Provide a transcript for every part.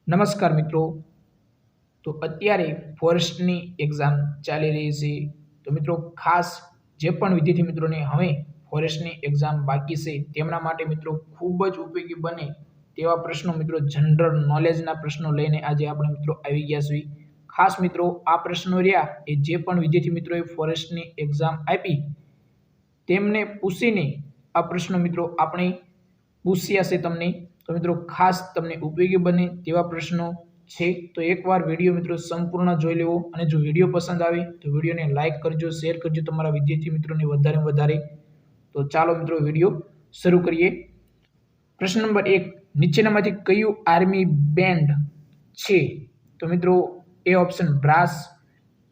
નમસ્કાર મિત્રો. તો અત્યારે ફોરેસ્ટની એક્ઝામ ચાલી રહી છે. તો મિત્રો ખાસ જે પણ વિદ્યાર્થી મિત્રોને હવે ફોરેસ્ટની એક્ઝામ બાકી છે તેમના માટે મિત્રો ખૂબ જ ઉપયોગી બને તેવા પ્રશ્નો મિત્રો જનરલ નોલેજના પ્રશ્નો લઈને આજે આપણે મિત્રો આવી ગયા છીએ. ખાસ મિત્રો આ પ્રશ્નો રહ્યા એ જે પણ વિદ્યાર્થી મિત્રોએ ફોરેસ્ટની એક્ઝામ આપી તેમને પૂછીને આ પ્રશ્નો મિત્રો આપણે પૂછ્યા છે તમને. તો મિત્રો ખાસ તમને ઉપયોગી બને તેવા પ્રશ્નો છે. તો એકવાર વિડીયો મિત્રો સંપૂર્ણ જોઈ લેવો અને જો વિડીયો પસંદ આવે તો વિડીયોને લાઇક કરજો, શેર કરજો તમારા વિદ્યાર્થી મિત્રોને વધારેમાં વધારે. તો ચાલો મિત્રો વિડીયો શરૂ કરીએ. પ્રશ્ન નંબર 1, નીચેનામાંથી કયું આર્મી બેન્ડ છે? તો મિત્રો A option brass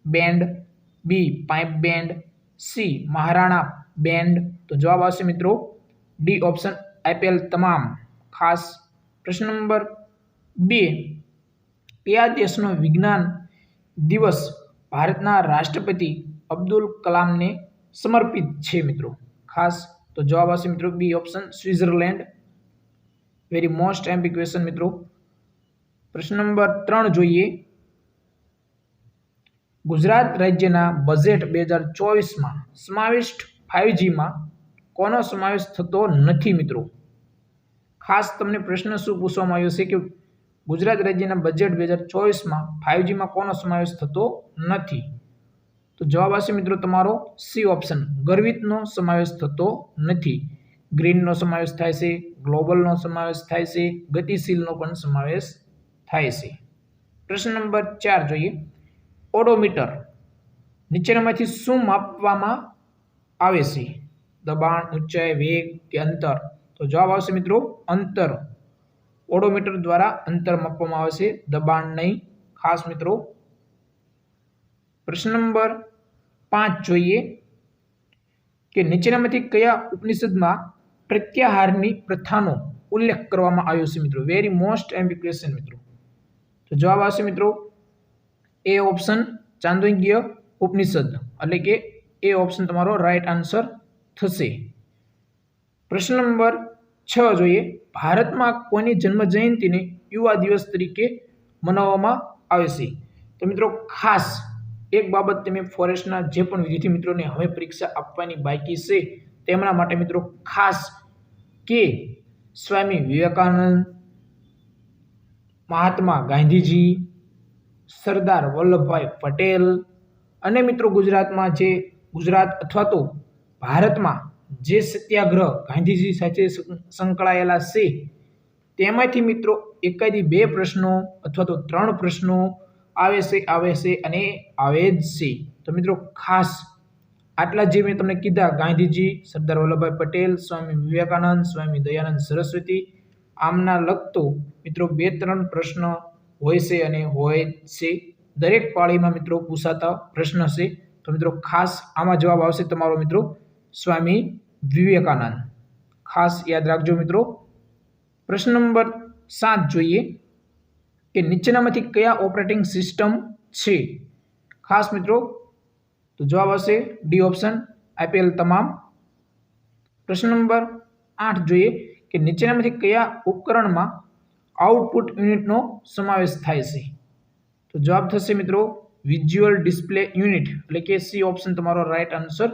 band, B pipe band, C Maharana band. તો જવાબ આવશે મિત્રો ડી ઓપ્શન આપેલ તમામ. ખાસ પ્રશ્ન નંબર 2, કયા દેશનો વિજ્ઞાન દિવસ ભારતના રાષ્ટ્રપતિ અબ્દુલ કલામને સમર્પિત છે મિત્રો? ખાસ તો જવાબ આવશે મિત્રો B option Switzerland. Very most IMP question મિત્રો. પ્રશ્ન નંબર 3 જોઈએ. ગુજરાત રાજ્યના બજેટ 2024માં સમાવિષ્ટ 5Gમાં કોનો સમાવેશ થતો નથી મિત્રો? ખાસ તમને પ્રશ્ન શું પૂછવામાં આવ્યો છે કે ગુજરાત રાજ્યના બજેટ 2024માં 5Gમાં કોનો સમાવેશ થતો નથી? તો જવાબ આવશે મિત્રો તમારો સી ઓપ્શન ગર્વિતનો સમાવેશ થતો નથી. ગ્રીનનો સમાવેશ થાય છે, ગ્લોબલનો સમાવેશ થાય છે, ગતિશીલનો પણ સમાવેશ થાય છે. પ્રશ્ન નંબર 4 જોઈએ. ઓડોમીટર નીચેનામાંથી શું માપવામાં આવે છે? દબાણ, ઊંચાઈ, વેગ કે અંતર? તો જવાબ આવશે મિત્રો અંતર. ઓડોમીટર દ્વારા અંતર માપવામાં આવે છે, દબાણ નહીં. ખાસ મિત્રો. પ્રશ્ન નંબર 5 જોઈએ કે નીચેનામાંથી કયા ઉપનિષદમાં પ્રત્યાહારની પ્રથાનો ઉલ્લેખ કરવામાં આવ્યો છે મિત્રો? વેરી મોસ્ટ એમ્પી ક્વેશ્ચન મિત્રો. તો જવાબ આવશે મિત્રો એ ઓપ્શન ચાંદોગ્ય ઉપનિષદ, એટલે કે એ ઓપ્શન તમારો રાઈટ આન્સર થશે. પ્રશ્ન નંબર 6 જોઈએ. ભારતમાં કોની જન્મ જયંતિને યુવા દિવસ તરીકે મનાવવામાં આવે છે? તો મિત્રો ખાસ એક બાબત તમે ફોરેસ્ટના જે પણ વિદ્યાર્થી મિત્રોને હવે પરીક્ષા આપવાની બાકી છે તેમના માટે મિત્રો ખાસ કે સ્વામી વિવેકાનંદ, મહાત્મા ગાંધીજી, સરદાર વલ્લભભાઈ પટેલ અને મિત્રો ગુજરાત અથવા તો ભારતમાં જે સત્યાગ્રહ ગાંધીજી સાથે સંકળાયેલા છે તેમાંથી મિત્રો એકાદી 2 પ્રશ્નો અથવા તો 3 પ્રશ્નો આવે છે અને આવે જ છે. તો મિત્રો ખાસ આટલા જે મેં તમને કીધા ગાંધીજી, સરદાર વલ્લભભાઈ પટેલ, સ્વામી વિવેકાનંદ, સ્વામી દયાનંદ સરસ્વતી, આમના લગતો મિત્રો 2-3 પ્રશ્ન હોય છે અને હોય છે. દરેક પાળીમાં મિત્રો પૂછાતા પ્રશ્ન છે. તો મિત્રો ખાસ આમાં જવાબ આવશે તમારો મિત્રો સ્વામી વિવેકાનંદ. ખાસ યાદ રાખજો મિત્રો. પ્રશ્ન નંબર 7 જોઈએ કે નીચેનામાંથી કયા ઓપરેટિંગ સિસ્ટમ છે? ખાસ મિત્રો તો જવાબ આવશે ડી ઓપ્શન આપેલ તમામ. પ્રશ્ન નંબર 8 જોઈએ કે નીચેનામાંથી કયા ઉપકરણમાં આઉટપુટ યુનિટનો સમાવેશ થાય છે? તો જવાબ થશે મિત્રો વિઝ્યુઅલ ડિસ્પ્લે યુનિટ, એટલે કે સી ઓપ્શન તમારો રાઈટ આન્સર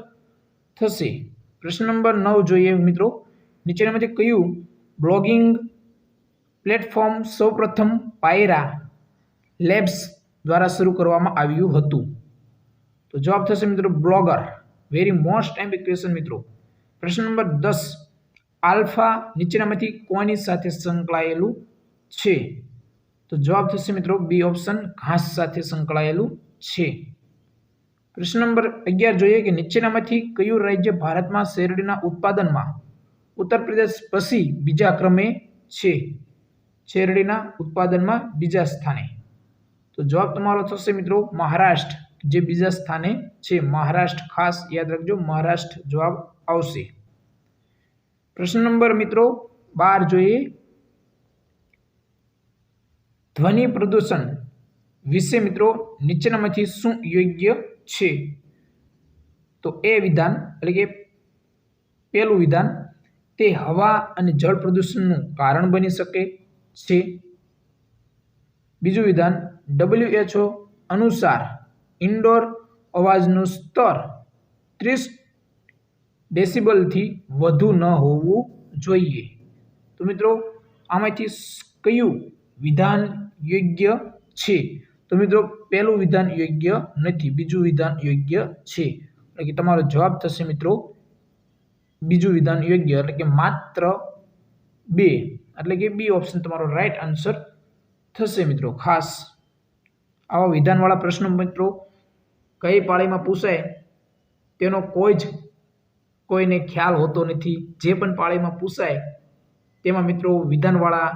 થશે. પ્રશ્ન નંબર 9 જોઈએ મિત્રો. નીચેનામાંથી કયું બ્લોગિંગ પ્લેટફોર્મ સૌપ્રથમ પાયરા લેબ્સ દ્વારા શરૂ કરવામાં આવ્યું હતું? તો જવાબ થશે મિત્રો blogger. Very most IMP question મિત્રો. પ્રશ્ન નંબર 10, આલ્ફા નીચેનામાંથી કોની સાથે સંકળાયેલું છે? તો જવાબ થશે મિત્રો બી ઓપ્શન ઘાસ સાથે સંકળાયેલું છે. પ્રશ્ન નંબર 11 જોઈએ કે નીચેનામાંથી કયું રાજ્ય ભારતમાં શેરડીના ઉત્પાદનમાં ઉત્તર પ્રદેશ પછી બીજા ક્રમે છે? શેરડીના ઉત્પાદનમાં બીજા સ્થાને. તો જવાબ તમારો થશે મિત્રો મહારાષ્ટ્ર, જે બીજા સ્થાને છે. મહારાષ્ટ્ર. ખાસ યાદ રાખજો મહારાષ્ટ્ર જવાબ આવશે. પ્રશ્ન નંબર મિત્રો 12 જોઈએ. ધ્વનિ પ્રદૂષણ વિશે મિત્રો નીચેનામાંથી શું યોગ્ય છે? તો એ વિધાન, એટલે કે પહેલું વિધાન, તે હવા અને જળ પ્રદૂષણનું કારણ બની શકે છે. બીજું વિધાન WHO અનુસાર ઇન્ડોર અવાજનું સ્તર 30 ડેસિબલથી વધુ ન હોવું જોઈએ. તો મિત્રો આમાંથી કયું વિધાન યોગ્ય છે? તો મિત્રો પહેલું વિધાન યોગ્ય નથી, બીજું વિધાન યોગ્ય છે. એટલે કે તમારો જવાબ થશે મિત્રો બીજું વિધાન યોગ્ય, એટલે કે માત્ર 2, એટલે કે બી ઓપ્શન તમારો રાઈટ આન્સર થશે મિત્રો. ખાસ આવા વિધાનવાળા પ્રશ્નો મિત્રો કઈ પાળીમાં પૂછાય તેનો કોઈને ખ્યાલ હોતો નથી. જે પણ પાળીમાં પૂછાય તેમાં મિત્રો વિધાનવાળા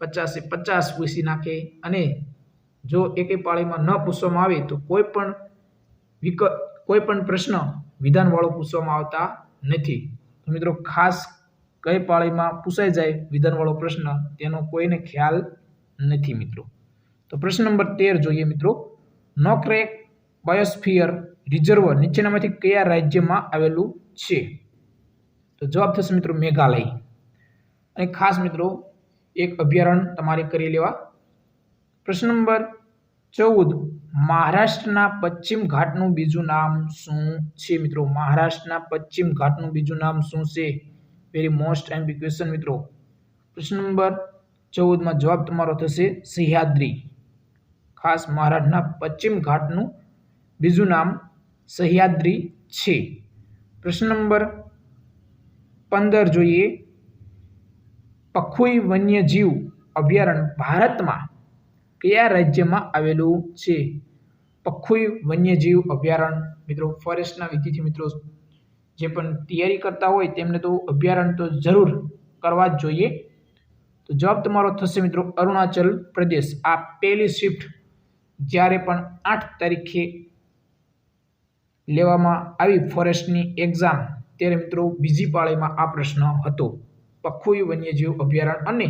50-50 પૂછી નાખે, અને જો એકે પાળીમાં ન પૂછવામાં આવે તો કોઈ પણ પ્રશ્ન વિધાનવાળો પૂછવામાં આવતા નથી. તો મિત્રો ખાસ કઈ પાળીમાં પૂછાઈ જાય વિધાનવાળો પ્રશ્ન તેનો કોઈને ખ્યાલ નથી મિત્રો. તો પ્રશ્ન નંબર 13 જોઈએ મિત્રો. નોક્રેક બાયોસ્ફિયર રિઝર્વ નીચેનામાંથી કયા રાજ્યમાં આવેલું છે? તો જવાબ થશે મિત્રો મેઘાલય. અને ખાસ મિત્રો એક અભયારણ્ય તમારે કરી લેવા. પ્રશ્ન નંબર 14. મહારાષ્ટ્રના પશ્ચિમ ઘાટનું બીજું નામ શું છે મિત્રો? મહારાષ્ટ્રના પશ્ચિમ ઘાટનું બીજું નામ શું છે? વેરી મોસ્ટ એમ્પી ક્વેશ્ચન મિત્રો. પ્રશ્ન નંબર 14 માં જવાબ તમારો થશે સહ્યાદ્રી. ખાસ મહારાષ્ટ્રના પશ્ચિમ ઘાટનું બીજું નામ સહ્યાદ્રી છે. પ્રશ્ન નંબર 15 જોઈએ. પખુઈ વન્યજીવ અભયારણ્ય ભારતમાં કયા રાજ્યમાં આવેલું છે? પખુઈ વન્યજીવ અભયારણ્ય મિત્રો ફોરેસ્ટના વિદ્યાર્થી મિત્રો જે પણ તૈયારી કરતા હોય તેમને તો અભયારણ્ય તો જરૂર કરવા જ જોઈએ. તો જવાબ તમારો થશે મિત્રો અરુણાચલ પ્રદેશ. આ પહેલી શિફ્ટ જ્યારે પણ 8 તારીખે લેવામાં આવી ફોરેસ્ટની એક્ઝામ ત્યારે મિત્રો બીજી પાળીમાં આ પ્રશ્ન હતો. પખુઈ વન્યજીવ અભયારણ્ય અને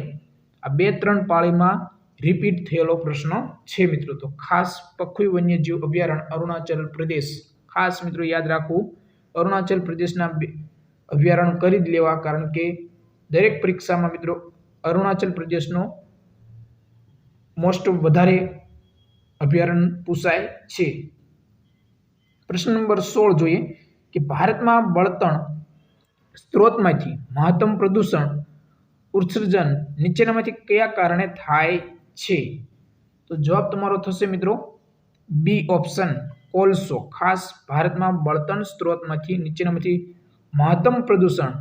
આ 2-3 પાળીમાં રિપીટ થયેલો પ્રશ્ન છે મિત્રો. તો ખાસ પખુઈ વન્યજીવ અભયારણ્ય અરુણાચલ પ્રદેશ. ખાસ મિત્રો યાદ રાખવું, અરુણાચલ પ્રદેશના અભયારણ્ય કરી જ લેવા, કારણ કે દરેક પરીક્ષામાં મિત્રો અરુણાચલ પ્રદેશનો મોસ્ટ વધારે અભયારણ્ય પૂછાય છે. પ્રશ્ન નંબર 16 જોઈએ કે ભારતમાં બળતણ સ્ત્રોતમાંથી મહત્તમ પ્રદૂષણ ઉત્સર્જન નીચેનામાંથી કયા કારણે થાય છે? તો જવાબ તમારો થશે મિત્રો બી ઓપ્શન કોલસો. ખાસ ભારતમાં બળતણ સ્ત્રોતમાંથી નીચેનામાંથી મહત્તમ પ્રદૂષણ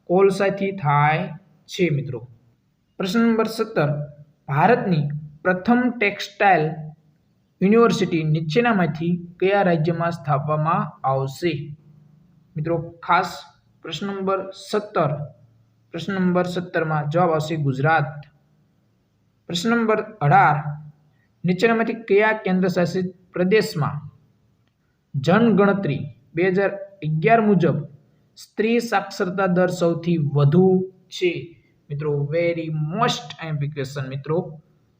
કોલસાથી થાય છે મિત્રો. પ્રશ્ન નંબર 17. ભારતની પ્રથમ ટેક્સટાઇલ યુનિવર્સિટી નીચેનામાંથી કયા રાજ્યમાં સ્થાપવામાં આવશે? મિત્રો ખાસ પ્રશ્ન નંબર 17 માં જવાબ આવશે ગુજરાત. પ્રશ્ન નંબર 18. નીચેનામાંથી કયા કેન્દ્રશાસિત પ્રદેશમાં જનગણતરી 2011 મુજબ સ્ત્રી સાક્ષરતા દર સૌથી વધુ છે? મિત્રો વેરી મોસ્ટ એમ્પી ક્વેશ્ચન મિત્રો.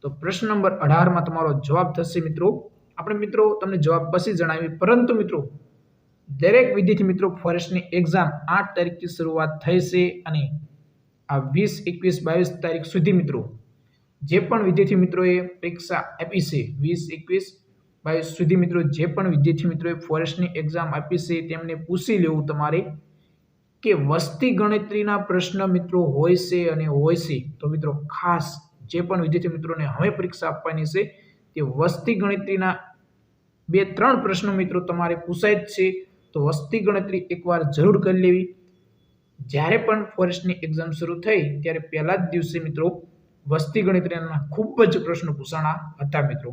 તો પ્રશ્ન નંબર 18 માં તમારો જવાબ થશે મિત્રો, આપણે મિત્રો તમને જવાબ પછી જણાવી, પરંતુ મિત્રો દરેક વિદ્યાર્થી મિત્રો ફોરેસ્ટની એક્ઝામ 8 તારીખથી શરૂઆત થઈ છે અને આ 20, 21, 22 તારીખ સુધી મિત્રો જે પણ વિદ્યાર્થી મિત્રોએ પરીક્ષા આપી છે 20, 21, 22 સુધી મિત્રો જે પણ વિદ્યાર્થી મિત્રોએ ફોરેસ્ટની એક્ઝામ આપી છે તેમને પૂછી લેવું તમારે કે વસ્તી ગણતરીના પ્રશ્ન મિત્રો હોય છે અને હોય છે. તો મિત્રો ખાસ જે પણ વિદ્યાર્થી મિત્રોને હવે પરીક્ષા આપવાની છે તે વસ્તી ગણતરીના 2-3 પ્રશ્નો મિત્રો તમારે પૂછાય જ છે. તો વસ્તી ગણતરી એકવાર જરૂર કરી લેવી. જ્યારે પણ ફોરેસ્ટની એક્ઝામ શરૂ થઈ ત્યારે પહેલા જ દિવસે મિત્રો વસ્તી ગણતરીના ખૂબ જ પ્રશ્નો પૂછાણા હતા મિત્રો.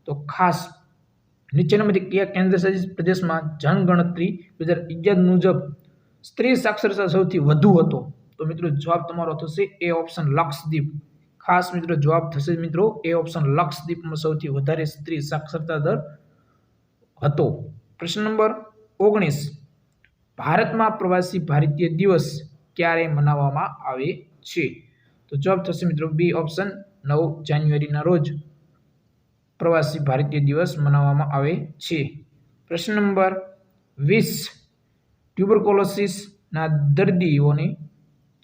તો ખાસ નીચેનામાંથી કયા કેન્દ્રશાસિત પ્રદેશમાં જનગણતરી 2011 મુજબ સ્ત્રી સાક્ષરતા સૌથી વધુ હતો? તો મિત્રો જવાબ તમારો થશે એ ઓપ્શન લક્ષદ્વીપ. ખાસ મિત્રો જવાબ થશે મિત્રો એ ઓપ્શન લક્ષદ્વીપમાં સૌથી વધારે સ્ત્રી સાક્ષરતા દર હતો. પ્રશ્ન નંબર 19. ભારતમાં પ્રવાસી ભારતીય દિવસ ક્યારે મનાવવામાં આવે છે? તો જવાબ થશે મિત્રો બી ઓપ્શન 9 જાન્યુઆરીના રોજ પ્રવાસી ભારતીય દિવસ મનાવવામાં આવે છે. પ્રશ્ન નંબર 20. ટ્યુબરકોલોસિસના દર્દીઓને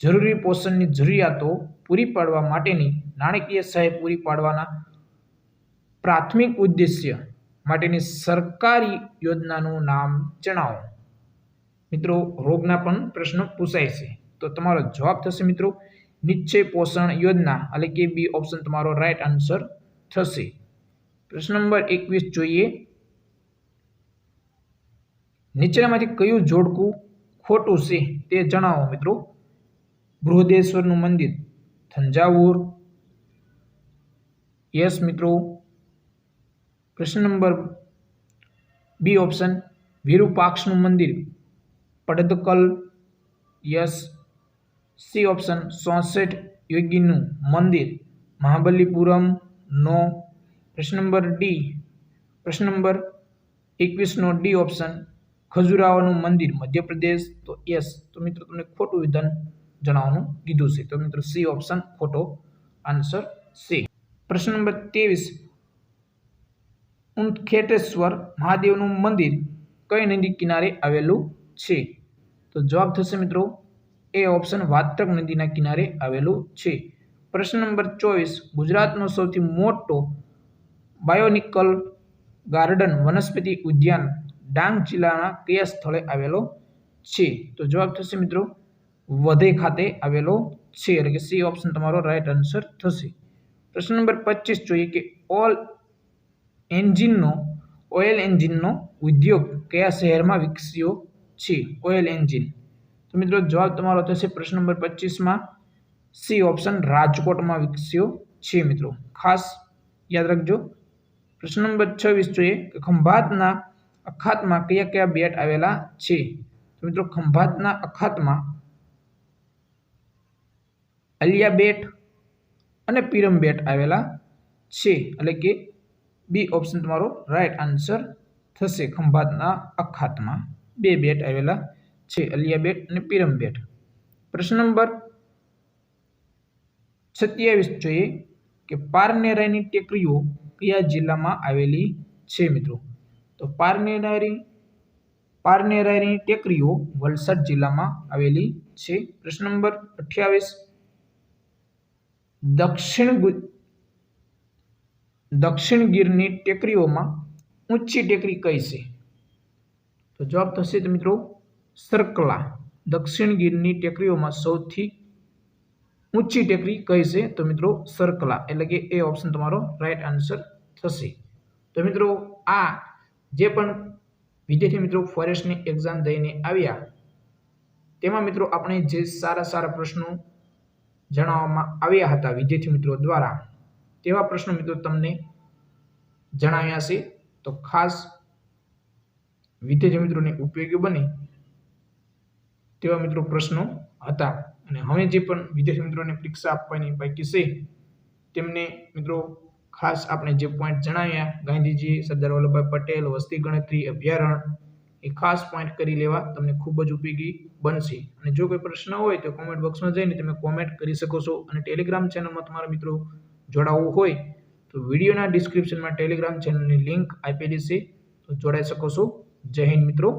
જરૂરી પોષણની જરૂરિયાતો પૂરી પાડવા માટેની નાણાકીય સહાય પૂરી પાડવાના પ્રાથમિક ઉદ્દેશ્ય માટેની સરકારી યોજનાનું નામ જણાવો. મિત્રો રોગના પણ પ્રશ્ન પૂછાય છે, તો તમારો જવાબ થશે મિત્રો નિશ્ચય પોષણ યોજના, એટલે કે બી ઓપ્શન તમારો રાઈટ આન્સર થશે. પ્રશ્ન નંબર 21 જોઈએ. નીચેનામાંથી કયું જોડકું ખોટું છે તે જણાવો મિત્રો. બૃહદેશ્વરનું મંદિર થંજાવુર. યસ મિત્રો. પ્રશ્ન નંબર બી ઓપ્શન વિરુપાક્ષનું મંદિર પડદકલ. યસ. સી ઓપ્શન 64 યોગીનું મંદિર મહાબલીપુરમ. નો. પ્રશ્ન નંબર 21 નો ડી ઓપ્શન ખજુરાહોનું મંદિર મધ્યપ્રદેશ. તો યસ. તો મિત્રો તમને ખોટું વિધાન જણાવવાનું કીધું છે, તો મિત્રો સી ઓપ્શન ખોટો આન્સર છે. પ્રશ્ન નંબર 23 ઉનખેટેશ્વર મહાદેવનું મંદિર કઈ નદી કિનારે આવેલું છે? તો જવાબ થશે મિત્રો એ ઓપ્શન વાત્રક નદીના કિનારે આવેલું છે. પ્રશ્ન નંબર 24 ગુજરાતનો સૌથી મોટો બાયોનિકલ ગાર્ડન વનસ્પતિ ઉદ્યાન ડાંગ જિલ્લાના કયા સ્થળે આવેલો છે? તો જવાબ થશે મિત્રો વધઈ ખાતે આવેલો છે, એટલે કે સી ઓપ્શન તમારો રાઈટ આન્સર થશે. પ્રશ્ન નંબર 25 જોઈએ કે ઓઇલ એન્જિનનો ઉદ્યોગ કયા શહેરમાં વિકસ્યો છે? Oil engine. તો મિત્રો જવાબ તમારો થશે પ્રશ્ન નંબર 25માં સી ઓપ્શન રાજકોટમાં વિકસ્યો છે. મિત્રો ખાસ યાદ રાખજો. પ્રશ્ન નંબર 26 જોઈએ કે ખંભાતના અખાતમાં કયા કયા બેટ આવેલા છે? તો મિત્રો ખંભાતના અખાતમાં અલિયા બેટ અને પીરમ બેટ આવેલા છે, એટલે કે બી ઓપ્શન તમારો રાઈટ આન્સર થશે. ખંભાતના અખાતમાં બે બેટ આવેલા છે, અલિયા બેટ અને પીરમ બેટ. પ્રશ્ન નંબર 27 જોઈએ કે પારનેરાની ટેકરીઓ કયા જિલ્લામાં આવેલી છે? મિત્રો તો પારનેરાની ટેકરીઓ વલસાડ જિલ્લામાં આવેલી છે. પ્રશ્ન નંબર 28 દક્ષિણ ગીરની ટેકરીઓમાં ઊંચી ટેકરી કઈ છે? તો જવાબ થશે તો મિત્રો સરકલા. દક્ષિણ ગીરની ટેકરીઓમાં સૌથી ઊંચી ટેકરી કઈ છે? તો મિત્રો સરકલા, એટલે કે એ ઓપ્શન તમારો રાઈટ આન્સર થશે. તો મિત્રો આ જે પણ વિદ્યાર્થી મિત્રો ફોરેસ્ટની એક્ઝામ દઈને આવ્યા તેમાં મિત્રો આપણે જે સારા પ્રશ્નો જણાવવામાં આવ્યા હતા વિદ્યાર્થી મિત્રો દ્વારા, તેવા પ્રશ્નો મિત્રો તમને જણાવ્યા છે. તો ખાસ વિદ્યાર્થી મિત્રોને ઉપયોગી બને તેવા મિત્રો પ્રશ્નો હતા. અને હવે જે પણ વિદ્યાર્થી મિત્રોને પરીક્ષા આપવાની બાકી છે તેમને મિત્રો ખાસ આપણે જે પોઈન્ટ જણાવ્યા ગાંધીજી, સરદાર વલ્લભભાઈ પટેલ, વસ્તી ગણતરી, અભયારણ્ય, એ ખાસ પોઈન્ટ કરી લેવા તમને ખૂબ જ ઉપયોગી બનશે. અને જો કોઈ પ્રશ્ન હોય તો કોમેન્ટ બોક્સમાં જઈને તમે કોમેન્ટ કરી શકો છો. અને ટેલિગ્રામ ચેનલમાં તમારા મિત્રો જોડાવવું હોય તો વિડીયોના ડિસ્ક્રિપ્શનમાં ટેલિગ્રામ ચેનલની લિંક આપેલી છે, તો જોડાઈ શકો છો. જય હિન્દ મિત્રો.